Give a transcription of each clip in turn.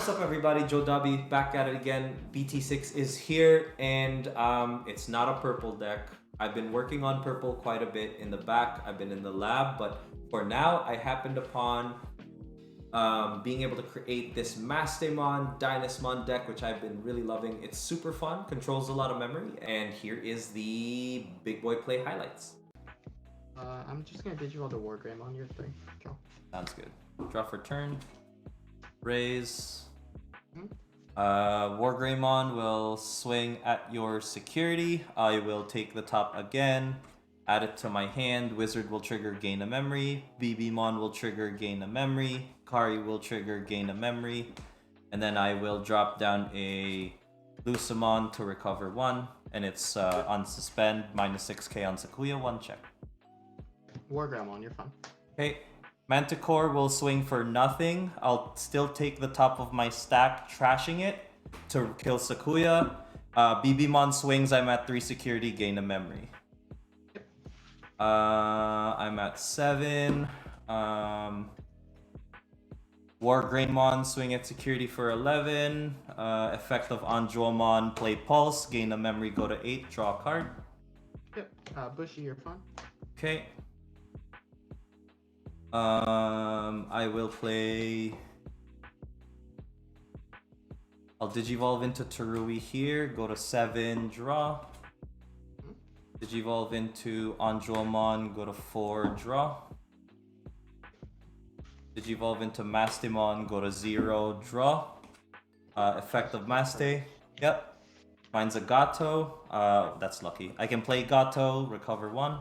What's up, everybody? Joe Dobby back at it again. BT6 is here, and it's not a purple deck. I've been working on purple quite a bit in the back. I've been in the lab, but for now, I happened upon being able to create this Mastemon Dynasmon deck, which I've been really loving. It's super fun, controls a lot of memory, and here is the big boy play highlights. I'm just gonna Digivolve the Wargreymon on your thing. Draw. Sounds good. Draw for turn. Raise. Mm-hmm. Wargreymon will swing at your security. I will take the top again, add it to my hand. Wizard will trigger gain a memory. BBmon will trigger gain a memory. Kari will trigger gain a memory. And then I will drop down a Lusamon to recover 1. And it's on suspend, minus 6k on Sakuya, 1 check. Wargreymon, you're fine. Okay. Manticore will swing for nothing. I'll still take the top of my stack, trashing it to kill Sakuya. BBmon swings, I'm at 3 security, gain a memory. I'm at 7. Wargreymon swing at security for 11. Effect of Anjuamon, play Pulse, gain a memory, go to 8, draw a card. Yep. Bushy, you're fine. Okay. I will play... I'll Digivolve into Terui here, go to 7, draw. Digivolve into Anjuamon, go to 4, draw. Digivolve into Mastemon, go to 0, draw. Effect of Maste, yep. Finds a Gato, that's lucky. I can play Gato, recover 1.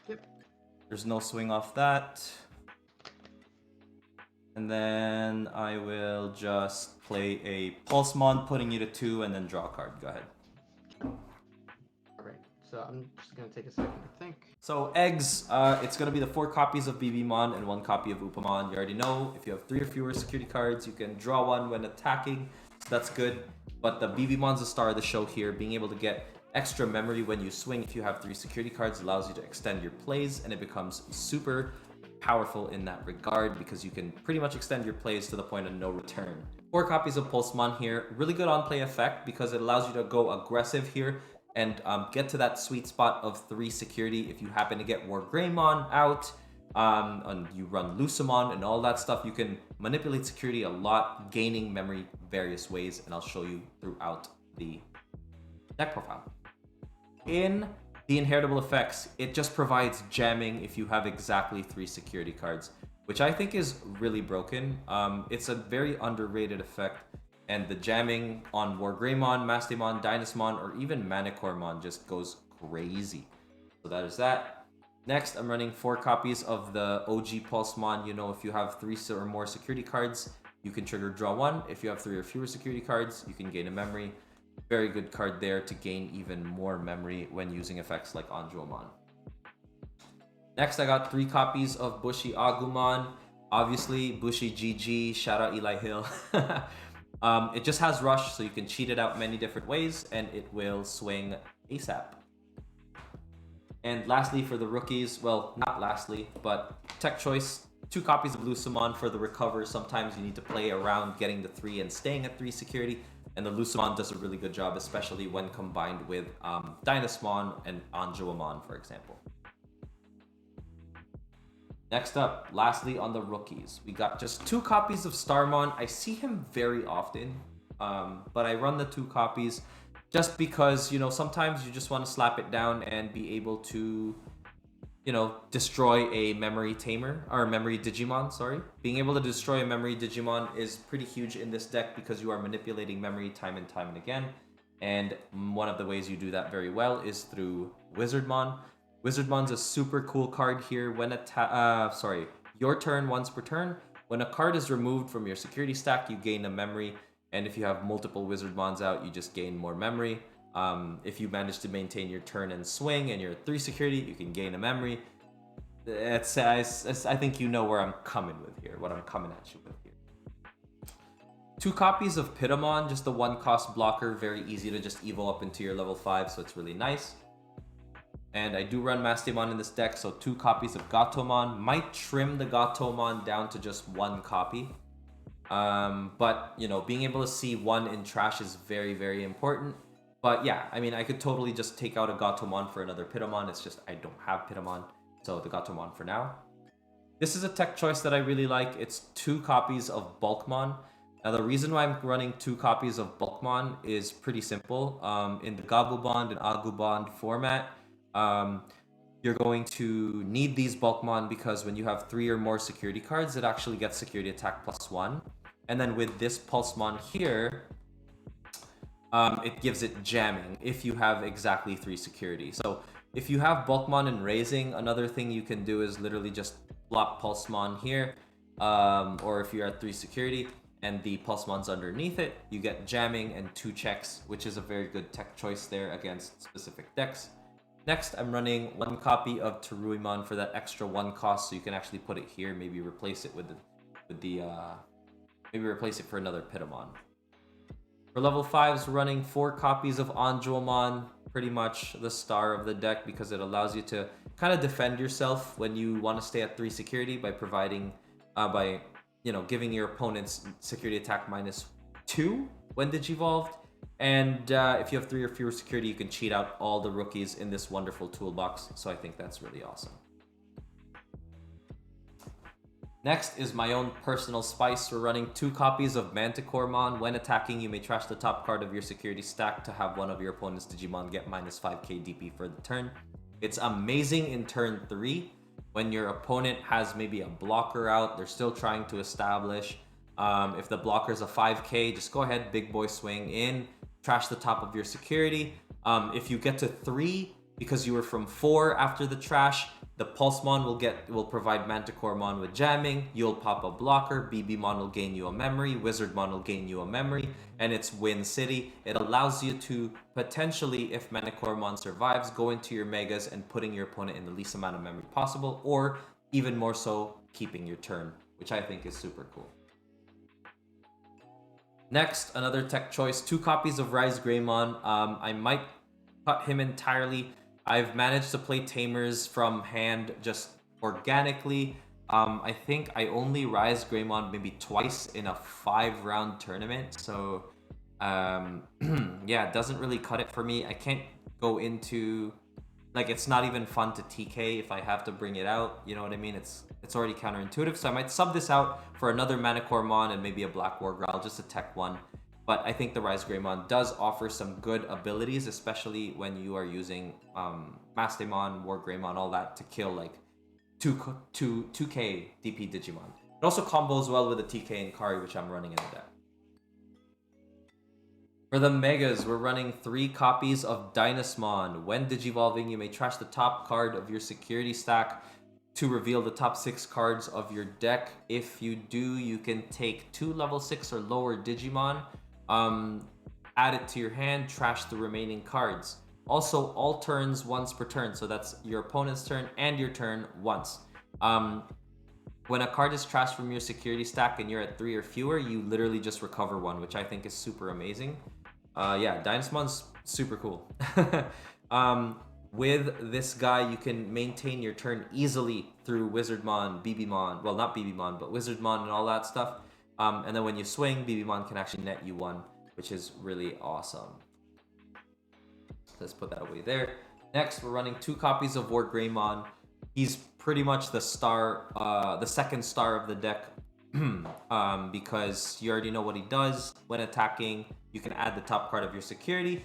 Yep. There's no swing off that. And then I will just play a Pulsemon, putting you to 2, and then draw a card. Go ahead. Alright, so I'm just gonna take a second to think. So eggs, it's gonna be the 4 copies of BBmon and 1 copy of Upamon. You already know, if you have 3 or fewer security cards, you can draw 1 when attacking. So that's good. But the BBmon's the star of the show here. Being able to get extra memory when you swing if you have 3 security cards allows you to extend your plays, and it becomes super powerful in that regard because you can pretty much extend your plays to the point of no return. 4 copies of Pulsemon here, really good on play effect because it allows you to go aggressive here and get to that sweet spot of 3 security. If you happen to get Wargreymon out and you run Lusamon and all that stuff, you can manipulate security a lot, gaining memory various ways, and I'll show you throughout the deck profile. In the inheritable effects, it just provides jamming if you have exactly 3 security cards, which I think is really broken. It's a very underrated effect, and the jamming on Wargreymon, Mastemon, Dynasmon, or even Manicoremon just goes crazy. So that is that. Next, I'm running 4 copies of the OG Pulsemon. You know, if you have 3 or more security cards, you can trigger draw 1. If you have 3 or fewer security cards, you can gain a memory. Very good card there to gain even more memory when using effects like Anjuamon. Next, I got 3 copies of Bushy Agumon. Obviously, Bushy GG, shout out Eli Hill. It just has Rush, so you can cheat it out many different ways, and it will swing ASAP. And lastly, for the rookies, well, not lastly, but tech choice, 2 copies of Lusamon for the recover. Sometimes you need to play around getting the 3 and staying at 3 security. And the Lusamon does a really good job, especially when combined with Dynasmon and Anjuamon, for example. Next up, lastly on the rookies, we got just 2 copies of Starmon. I see him very often, but I run the 2 copies just because, you know, sometimes you just want to slap it down and be able to, you know, destroy a memory tamer, or memory Digimon, sorry. Being able to destroy a memory Digimon is pretty huge in this deck because you are manipulating memory time and again. And one of the ways you do that very well is through Wizardmon. Wizardmon's a super cool card here. When your turn once per turn. When a card is removed from your security stack, you gain a memory. And if you have multiple Wizardmons out, you just gain more memory. If you manage to maintain your turn and swing and you're at 3 security, you can gain a memory. I think you know where I'm coming with here, what I'm coming at you with here. 2 copies of Pitamon, just the 1 cost blocker, very easy to just evo up into your level 5, so it's really nice. And I do run Mastemon in this deck, so 2 copies of Gatomon. Might trim the Gatomon down to just 1 copy. But, you know, being able to see one in trash is very, very important. But yeah, I mean, I could totally just take out a Gatomon for another Pitamon. It's just I don't have Pitamon, so the Gatomon for now. This is a tech choice that I really like. It's 2 copies of Bulkmon. Now, the reason why I'm running 2 copies of Bulkmon is pretty simple. In the Gabubond and Agubond format, you're going to need these Bulkmon because when you have 3 or more security cards, it actually gets security attack +1. And then with this Pulsemon here, it gives it jamming if you have exactly 3 security. So if you have Bulkmon and Raising, another thing you can do is literally just plop Pulsemon here, or if you're at 3 security and the Pulsemon's underneath it, you get jamming and 2 checks, which is a very good tech choice there against specific decks. Next, I'm running 1 copy of Teruimon for that extra 1 cost, so you can actually put it here, maybe replace it maybe replace it for another Pitamon. For level 5s, we're running 4 copies of Anjuamon, pretty much the star of the deck because it allows you to kind of defend yourself when you want to stay at 3 security by providing, giving your opponents security attack -2 when Digivolved. And if you have 3 or fewer security, you can cheat out all the rookies in this wonderful toolbox. So I think that's really awesome. Next is my own personal spice. We're running 2 copies of Manticoremon. When attacking, you may trash the top card of your security stack to have one of your opponent's Digimon get -5k DP for the turn. It's amazing in turn 3 when your opponent has maybe a blocker out. They're still trying to establish. If the blocker is a 5k, just go ahead, big boy swing in, trash the top of your security. If you get to 3 because you were from 4 after the trash, the Pulsemon will provide Manticoremon with jamming. You'll pop a blocker. BBmon will gain you a memory. Wizardmon will gain you a memory, and it's Win City. It allows you to potentially, if Manticoremon survives, go into your megas and putting your opponent in the least amount of memory possible, or even more so, keeping your turn, which I think is super cool. Next, another tech choice, 2 copies of Wargreymon. I might cut him entirely. I've managed to play Tamers from hand just organically. I think I only Wargreymon maybe twice in a 5-round tournament. So, yeah, it doesn't really cut it for me. I can't go into... Like, it's not even fun to TK if I have to bring it out. You know what I mean? It's already counterintuitive. So I might sub this out for another Manticoremon and maybe a Black Wargrowl, just a tech one. But I think the Wargreymon does offer some good abilities, especially when you are using Mastemon, Wargreymon, all that to kill like 2k DP Digimon. It also combos well with the TK and Kari, which I'm running in the deck. For the Megas, we're running 3 copies of Dynasmon. When Digivolving, you may trash the top card of your security stack to reveal the top 6 cards of your deck. If you do, you can take 2 level 6 or lower Digimon, add it to your hand, trash the remaining cards. Also, all turns once per turn, so that's your opponent's turn and your turn once. When a card is trashed from your security stack and you're at 3 or fewer, you literally just recover 1, which I think is super amazing. Yeah, Dynasmon's super cool. With this guy, you can maintain your turn easily through Wizardmon, BBmon, well, not BBmon, but Wizardmon and all that stuff. And then when you swing, BBmon can actually net you 1, which is really awesome. Let's put that away there. Next, we're running 2 copies of Wargreymon. He's pretty much the star, the second star of the deck, because you already know what he does. When attacking, you can add the top card of your security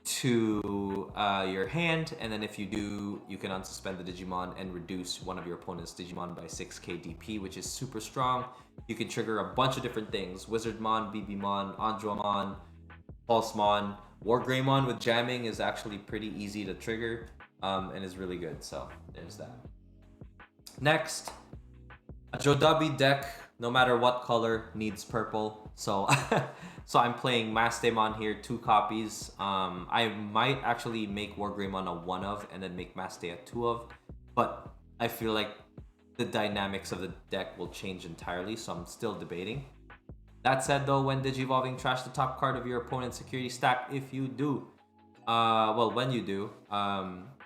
to your hand, and then if you do, you can unsuspend the Digimon and reduce one of your opponent's Digimon by 6k DP, which is super strong. You can trigger a bunch of different things: Wizardmon, BBmon, Anjuamon, Pulsemon. Wargreymon with jamming is actually pretty easy to trigger, and is really good. So there's that. Next, a Jodabi deck, no matter what color, needs purple. So so I'm playing Mastemon here, 2 copies. I might actually make Wargreymon a 1 of and then make Maste a 2 of, but I feel like the dynamics of the deck will change entirely, so I'm still debating. That said though, when Digivolving, trash the top card of your opponent's security stack. If you do, when you do,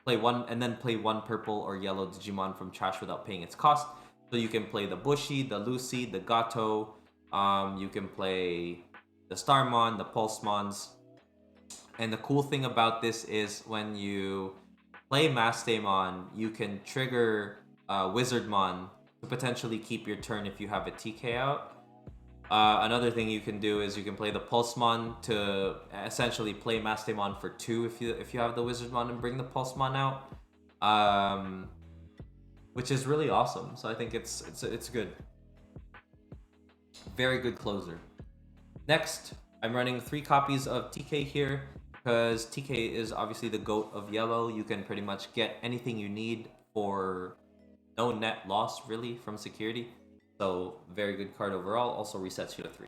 play 1 and then play 1 purple or yellow Digimon from trash without paying its cost. So you can play the Bushi, the Lucy, the Gato. You can play the Starmon, the Pulsemons. And the cool thing about this is when you play Mastemon, you can trigger Wizardmon to potentially keep your turn if you have a TK out. Another thing you can do is you can play the Pulsemon to essentially play Mastemon for 2 if you have the Wizardmon and bring the Pulsemon out, which is really awesome. So I think it's good. Very good closer. Next, I'm running 3 copies of TK here because TK is obviously the GOAT of yellow. You can pretty much get anything you need for no net loss really from security. So very good card overall. Also resets you to 3.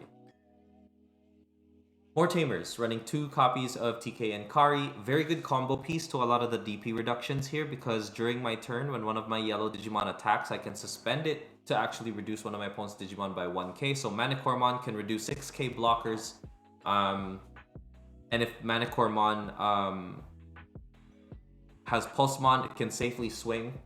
More Tamers, running 2 copies of TK and Kari. Very good combo piece to a lot of the DP reductions here because during my turn, when one of my yellow Digimon attacks, I can suspend it to actually reduce one of my opponent's Digimon by 1k. So Manicormon can reduce 6k blockers. And if Manicormon has Pulsemon, it can safely swing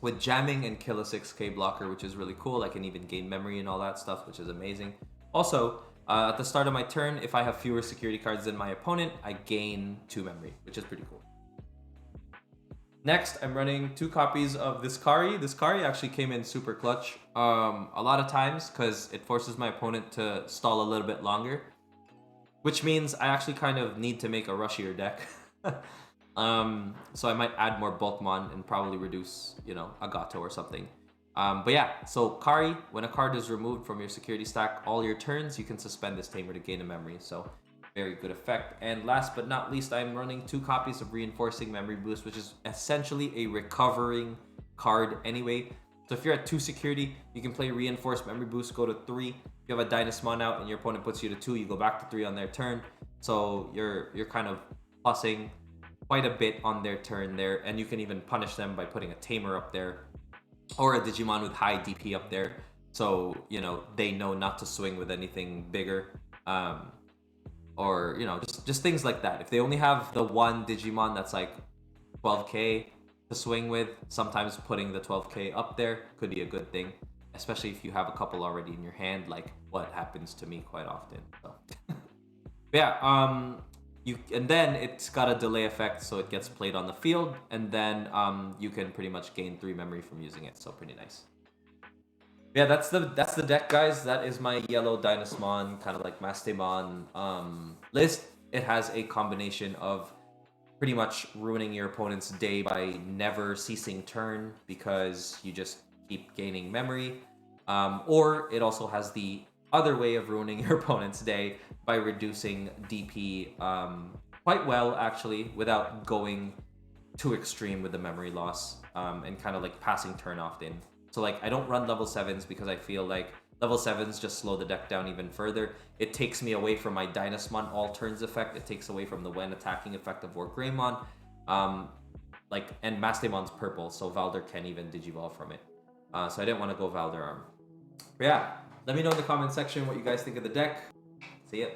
with jamming and kill a 6k blocker, which is really cool. I can even gain memory and all that stuff, which is amazing. Also, at the start of my turn, if I have fewer security cards than my opponent, I gain 2 memory, which is pretty cool. Next, I'm running 2 copies of this Kari. This Kari actually came in super clutch a lot of times because it forces my opponent to stall a little bit longer, which means I actually kind of need to make a rushier deck. So I might add more Bulkmon and probably reduce, a Gato or something. But yeah, so Kari, when a card is removed from your security stack, all your turns, you can suspend this Tamer to gain a memory. So very good effect. And last but not least, I'm running 2 copies of Reinforcing Memory Boost, which is essentially a recovering card anyway. So if you're at 2 security, you can play Reinforced Memory Boost, go to 3. If you have a Dynasmon out and your opponent puts you to 2, you go back to 3 on their turn. So you're kind of plussing quite a bit on their turn there, and you can even punish them by putting a Tamer up there or a Digimon with high DP up there, so they know not to swing with anything bigger, or just things like that. If they only have the one Digimon that's like 12k to swing with, sometimes putting the 12k up there could be a good thing, especially if you have a couple already in your hand, like what happens to me quite often. So yeah, and then it's got a delay effect, so it gets played on the field, and then you can pretty much gain 3 memory from using it, so pretty nice. Yeah, that's the deck, guys. That is my yellow Dynasmon, kind of like Mastemon list. It has a combination of pretty much ruining your opponent's day by never ceasing turn because you just keep gaining memory, or it also has the other way of ruining your opponent's day by reducing DP quite well, actually, without going too extreme with the memory loss, and kind of like passing turn often. So like I don't run level 7s because I feel like level 7s just slow the deck down even further. It takes me away from my Dynasmon all turns effect. It takes away from the when attacking effect of Wargreymon. And Mastemon's purple, so Valder can't even Digivolve from it. So I didn't want to go Valder Arm. But yeah, let me know in the comment section what you guys think of the deck. See ya.